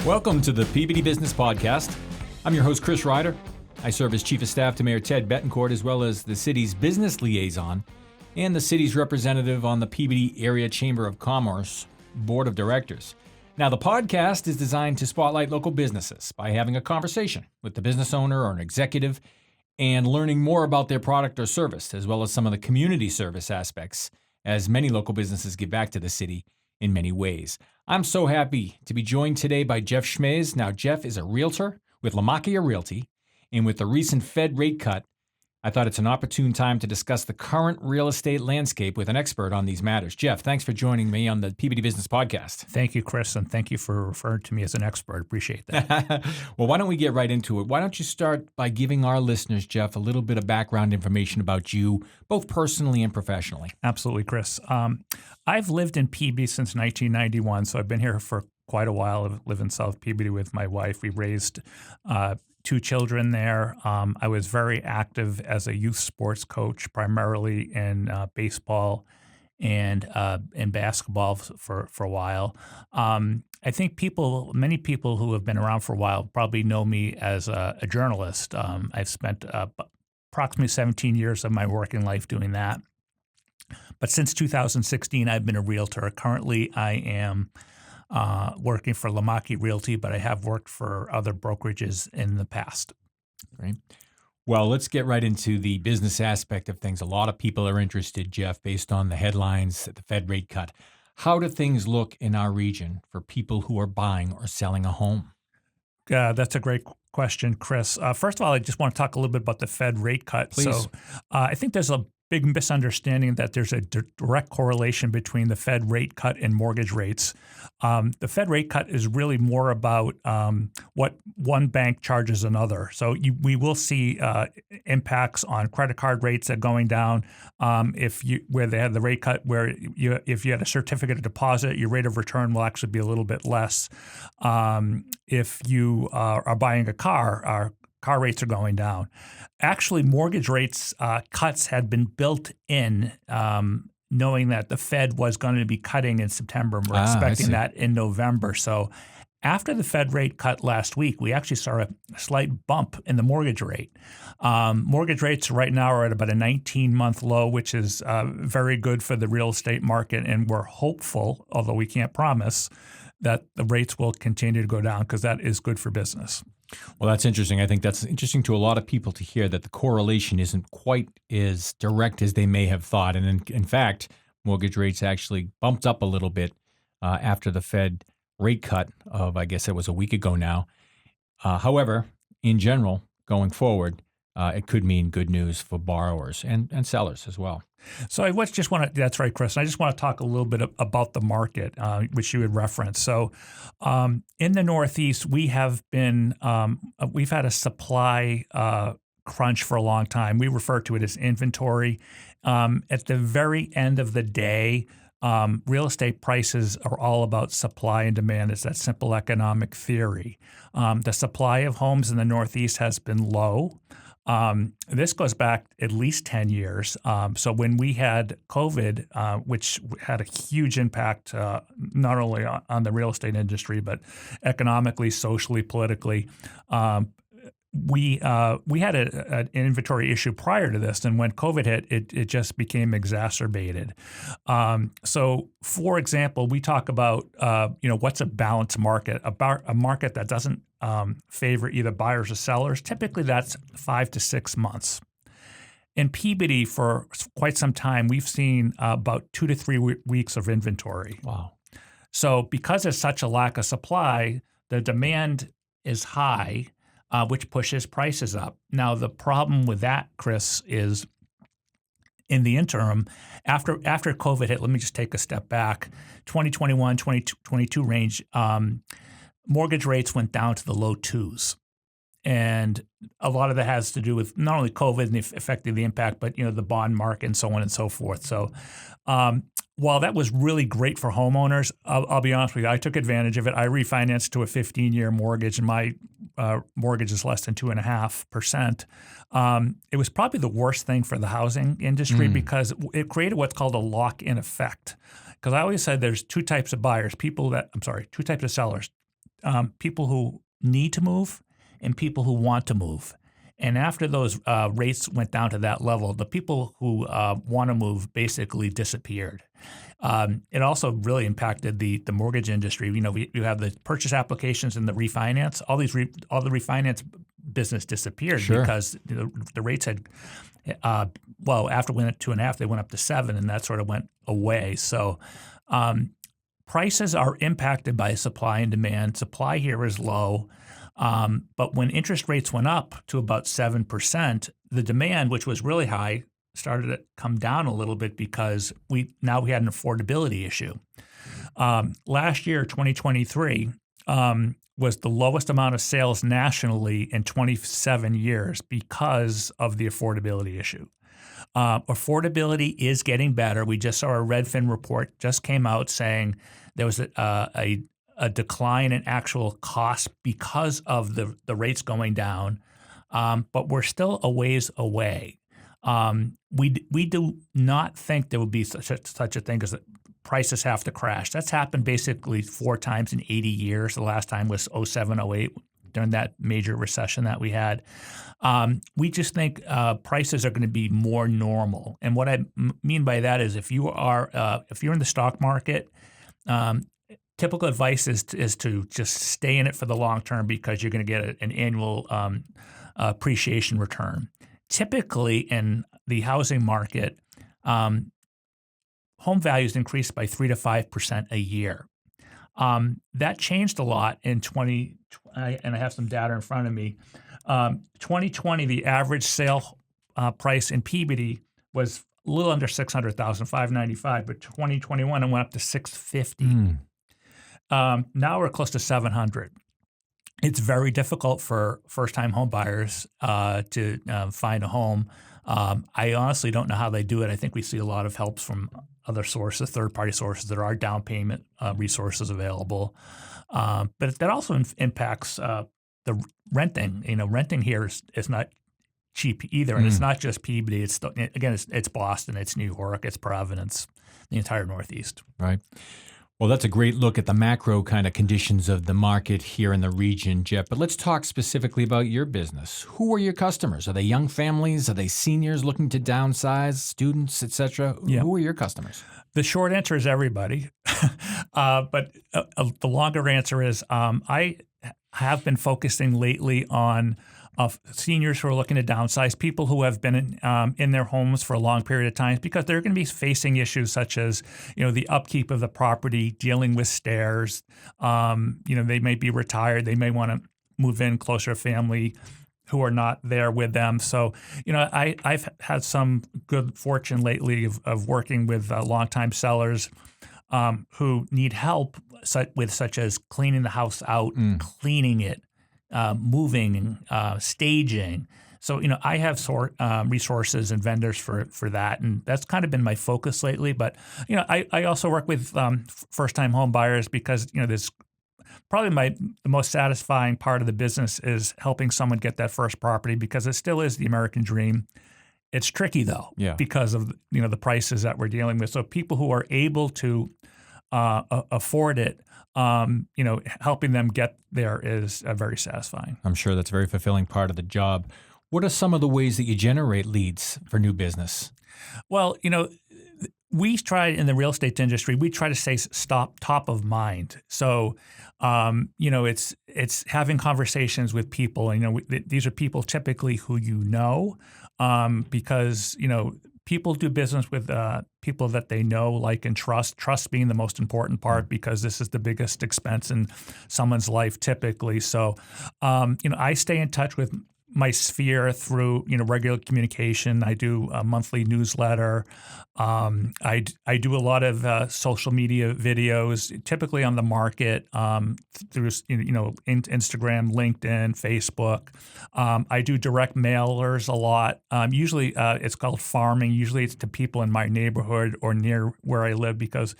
Welcome to the Peabody Business Podcast. I'm your host, Chris Ryder. I serve as Chief of Staff to Mayor Ted Betancourt, as well as the city's business liaison and the city's representative on the Peabody Area Chamber of Commerce Board of Directors. Now, the podcast is designed to spotlight local businesses by having a conversation with the business owner or an executive and learning more about their product or service, as well as some of the community service aspects, as many local businesses give back to the city in many ways. I'm so happy to be joined today by Jeff Shmase. Now, Jeff is a realtor with Lamacchia Realty, and with the recent Fed rate cut, I thought it's an opportune time to discuss the current real estate landscape with an expert on these matters. Jeff, thanks for joining me on the Peabody Business Podcast. Thank you, Chris, and thank you for referring to me as an expert. Appreciate that. Well, why don't we get right into it? Why don't you start by giving our listeners, Jeff, a little bit of background information about you, both personally and professionally? Absolutely, Chris. I've lived in Peabody since 1991, so I've been here for quite a while. I live in South Peabody with my wife. We raised two children there. I was very active as a youth sports coach, primarily in baseball and in basketball for a while. I think many people who have been around for a while probably know me as a journalist. I've spent approximately 17 years of my working life doing that. But since 2016, I've been a realtor. Currently, I am working for Lamacchia Realty, but I have worked for other brokerages in the past. Great. Well, let's get right into the business aspect of things. A lot of people are interested, Jeff, based on the headlines at the Fed rate cut. How do things look in our region for people who are buying or selling a home? That's a great question, Chris. First of all, I just want to talk a little bit about the Fed rate cut. Please. So I think there's a big misunderstanding that there's a direct correlation between the Fed rate cut and mortgage rates. The Fed rate cut is really more about what one bank charges another. So we will see impacts on credit card rates that are going down. Where they had the rate cut, if you had a certificate of deposit, your rate of return will actually be a little bit less. If you are buying a car, car rates are going down. Actually, mortgage rates cuts had been built in, knowing that the Fed was going to be cutting in September. We're expecting that in November. So after the Fed rate cut last week, we actually saw a slight bump in the mortgage rate. Mortgage rates right now are at about a 19-month low, which is very good for the real estate market. And we're hopeful, although we can't promise, that the rates will continue to go down because that is good for business. Well, that's interesting. I think that's interesting to a lot of people to hear that the correlation isn't quite as direct as they may have thought. And in fact, mortgage rates actually bumped up a little bit after the Fed rate cut of, I guess it was a week ago now. However, in general, going forward, it could mean good news for borrowers and sellers as well. So that's right, Chris. I just want to talk a little bit about the market, which you had referenced. So in the Northeast, we've had a supply crunch for a long time. We refer to it as inventory. At the very end of the day, real estate prices are all about supply and demand. It's that simple economic theory. The supply of homes in the Northeast has been low. This goes back at least 10 years. So when we had COVID, which had a huge impact not only on the real estate industry, but economically, socially, politically, we had an inventory issue prior to this, and when COVID hit, it just became exacerbated. So, for example, we talk about what's a balanced market, a market that doesn't favor either buyers or sellers. Typically, that's 5 to 6 months. In Peabody, for quite some time, we've seen about 2 to 3 weeks of inventory. Wow! So, because there's such a lack of supply, the demand is high. Which pushes prices up. Now, the problem with that, Chris, is in the interim, after COVID hit, let me just take a step back, 2021, 2022 range, mortgage rates went down to the low twos. And a lot of that has to do with not only COVID and the effect of the impact, but the bond market and so on and so forth. So while that was really great for homeowners, I'll be honest with you, I took advantage of it. I refinanced to a 15-year mortgage, and my mortgage is less than 2.5%. It was probably the worst thing for the housing industry because it created what's called a lock-in effect. Because I always said there's two types of sellers. people who need to move and people who want to move. And after those rates went down to that level, the people who want to move basically disappeared. It also really impacted the mortgage industry. You know, you have the purchase applications and the refinance. All the refinance business disappeared because the rates had, after we went at 2.5, they went up to 7, and that sort of went away. So prices are impacted by supply and demand. Supply here is low. But when interest rates went up to about 7%, the demand, which was really high, started to come down a little bit because we had an affordability issue. Last year, 2023, was the lowest amount of sales nationally in 27 years because of the affordability issue. Affordability is getting better. We just saw a Redfin report just came out saying there was a decline in actual cost because of the rates going down, but we're still a ways away. We do not think there would be such a thing as that prices have to crash. That's happened basically 4 times in 80 years. The last time was 07, 08, during that major recession that we had. We just think prices are going to be more normal. And what I mean by that is if you're in the stock market, typical advice is to just stay in it for the long term because you're going to get an annual appreciation return. Typically, in the housing market, home values increased by 3 to 5% a year. That changed a lot in 2020, and I have some data in front of me. 2020, the average sale price in Peabody was a little under $600,000, $595, but 2021 it went up to $650. Now we're close to $700. It's very difficult for first-time home buyers to find a home. I honestly don't know how they do it. I think we see a lot of helps from other sources, third-party sources. There are down payment resources available, but that also impacts the renting. You know, renting here is not cheap either, and it's not just Peabody. It's Boston, it's New York, it's Providence, the entire Northeast. Right. Well, that's a great look at the macro kind of conditions of the market here in the region, Jeff. But let's talk specifically about your business. Who are your customers? Are they young families? Are they seniors looking to downsize, students, et cetera? Yeah. Who are your customers? The short answer is everybody. But the longer answer is I have been focusing lately on seniors who are looking to downsize, people who have been in their homes for a long period of time, because they're going to be facing issues such as, the upkeep of the property, dealing with stairs. They may be retired. They may want to move in closer to family who are not there with them. So, I've had some good fortune lately of working with longtime sellers who need help with such as cleaning the house out, cleaning it, moving, staging. So, I have resources and vendors for that, and that's kind of been my focus lately. But, I also work with first-time home buyers because, there's probably the most satisfying part of the business is helping someone get that first property because it still is the American dream. It's tricky though, because of the prices that we're dealing with. So people who are able to afford it, helping them get there is very satisfying. I'm sure that's a very fulfilling part of the job. What are some of the ways that you generate leads for new business? Well, we try in the real estate industry, we try to stay top of mind. So, it's having conversations with people. These are people typically who because, people do business with people that they know, like, and trust. Trust being the most important part because this is the biggest expense in someone's life typically. So, I stay in touch with my sphere through regular communication. I do a monthly newsletter. I do a lot of social media videos, typically on the market through Instagram, LinkedIn, Facebook. I do direct mailers a lot. Usually it's called farming. Usually it's to people in my neighborhood or near where I live because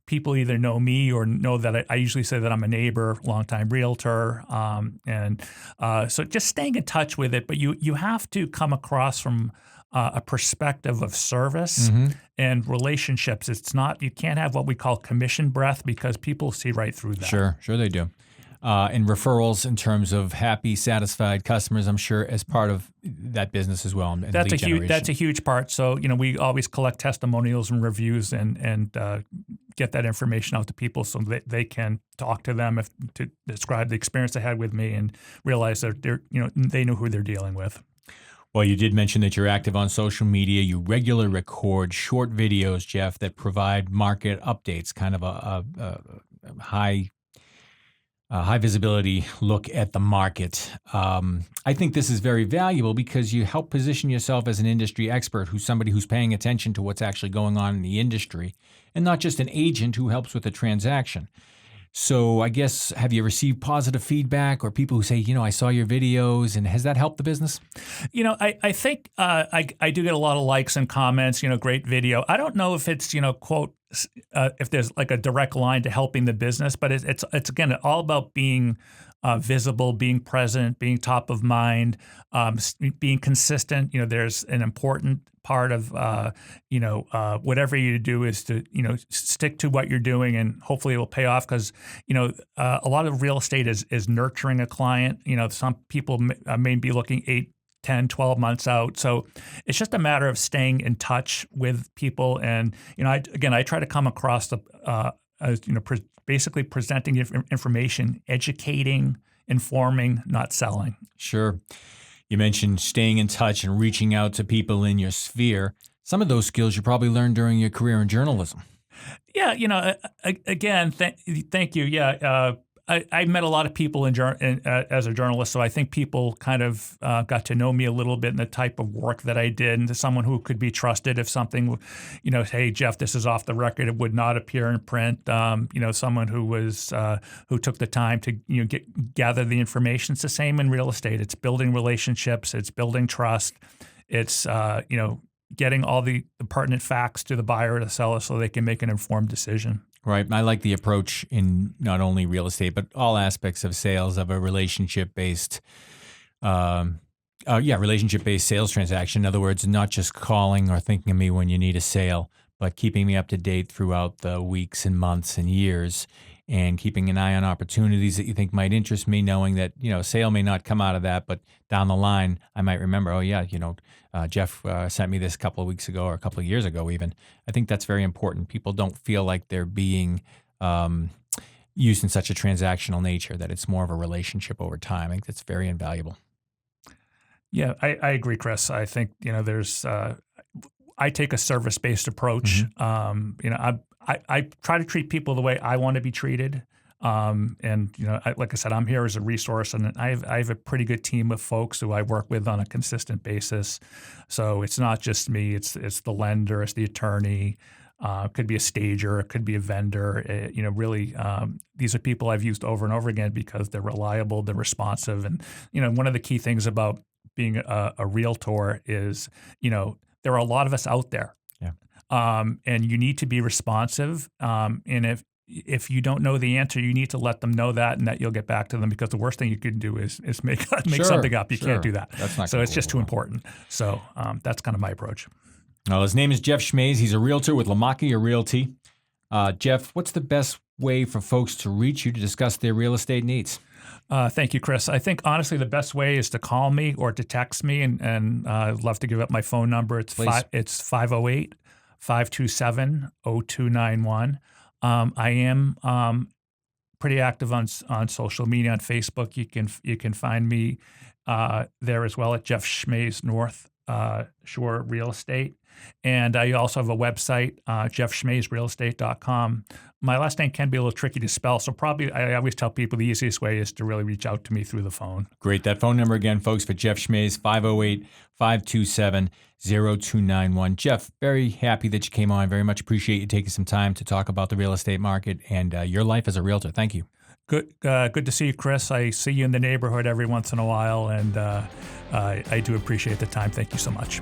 people either know me or know that I usually say that I'm a neighbor, longtime realtor, so just staying in touch with it. But you have to come across from a perspective of service and relationships. You can't have what we call commission breath because people see right through that. Sure they do. and referrals in terms of happy, satisfied customers, I'm sure, as part of that business as well. And that's a huge part. So, we always collect testimonials and reviews and get that information out to people so that they can talk to them to describe the experience they had with me and realize that they know who they're dealing with. Well, you did mention that you're active on social media. You regularly record short videos, Jeff, that provide market updates, kind of a high visibility look at the market. I think this is very valuable because you help position yourself as an industry expert, who's somebody who's paying attention to what's actually going on in the industry, and not just an agent who helps with a transaction. So I guess, have you received positive feedback or people who say, I saw your videos, and has that helped the business? I think I do get a lot of likes and comments, great video. I don't know if it's, quote, if there's like a direct line to helping the business, but it's again, all about being visible, being present, being top of mind, being consistent. There's an important part of, whatever you do is to, stick to what you're doing, and hopefully it will pay off because, a lot of real estate is nurturing a client. Some people may be looking 8, 10, 12 months out. So it's just a matter of staying in touch with people. And, I try to come across as, basically presenting information, educating, informing, not selling. Sure. You mentioned staying in touch and reaching out to people in your sphere. Some of those skills you probably learned during your career in journalism. Yeah, again, thank you. Yeah, I met a lot of people as a journalist, so I think people kind of got to know me a little bit in the type of work that I did, and to someone who could be trusted if something, hey, Jeff, this is off the record, it would not appear in print. Someone who took the time to gather the information. It's the same in real estate. It's building relationships. It's building trust. It's getting all the pertinent facts to the buyer or the seller so they can make an informed decision. Right. I like the approach in not only real estate, but all aspects of sales of a relationship-based sales transaction. In other words, not just calling or thinking of me when you need a sale, but keeping me up to date throughout the weeks and months and years, and keeping an eye on opportunities that you think might interest me, knowing that, a sale may not come out of that, but down the line, I might remember, Jeff sent me this a couple of weeks ago or a couple of years ago even. I think that's very important. People don't feel like they're being used in such a transactional nature, that it's more of a relationship over time. I think that's very invaluable. Yeah, I agree, Chris. I think, there's I take a service-based approach. Mm-hmm. I try to treat people the way I want to be treated. Like I said, I'm here as a resource, and I have a pretty good team of folks who I work with on a consistent basis. So it's not just me; it's the lender, it's the attorney, it could be a stager, it could be a vendor. These are people I've used over and over again because they're reliable, they're responsive, and one of the key things about being a realtor is there are a lot of us out there. Yeah. And you need to be responsive. And if you don't know the answer, you need to let them know that, and that you'll get back to them, because the worst thing you can do is make something up. You can't do that. That's not so it's just too important. So that's kind of my approach. Well, his name is Jeff Shmase. He's a realtor with Lamacchia Realty. Jeff, what's the best way for folks to reach you to discuss their real estate needs? Thank you, Chris. I think, honestly, the best way is to call me or to text me, and I'd love to give up my phone number. It's 508-527-0291. I am pretty active on social media, on Facebook. You can find me there as well at Jeff Shmase North Shore Real Estate. And I also have a website, jeffshmaserealestate.com. My last name can be a little tricky to spell, so probably I always tell people the easiest way is to really reach out to me through the phone. Great. That phone number again, folks, for Jeff Shmase, 508-527-0291. Jeff, very happy that you came on. Very much appreciate you taking some time to talk about the real estate market and your life as a realtor. Thank you. Good to see you, Chris. I see you in the neighborhood every once in a while, and I do appreciate the time. Thank you so much.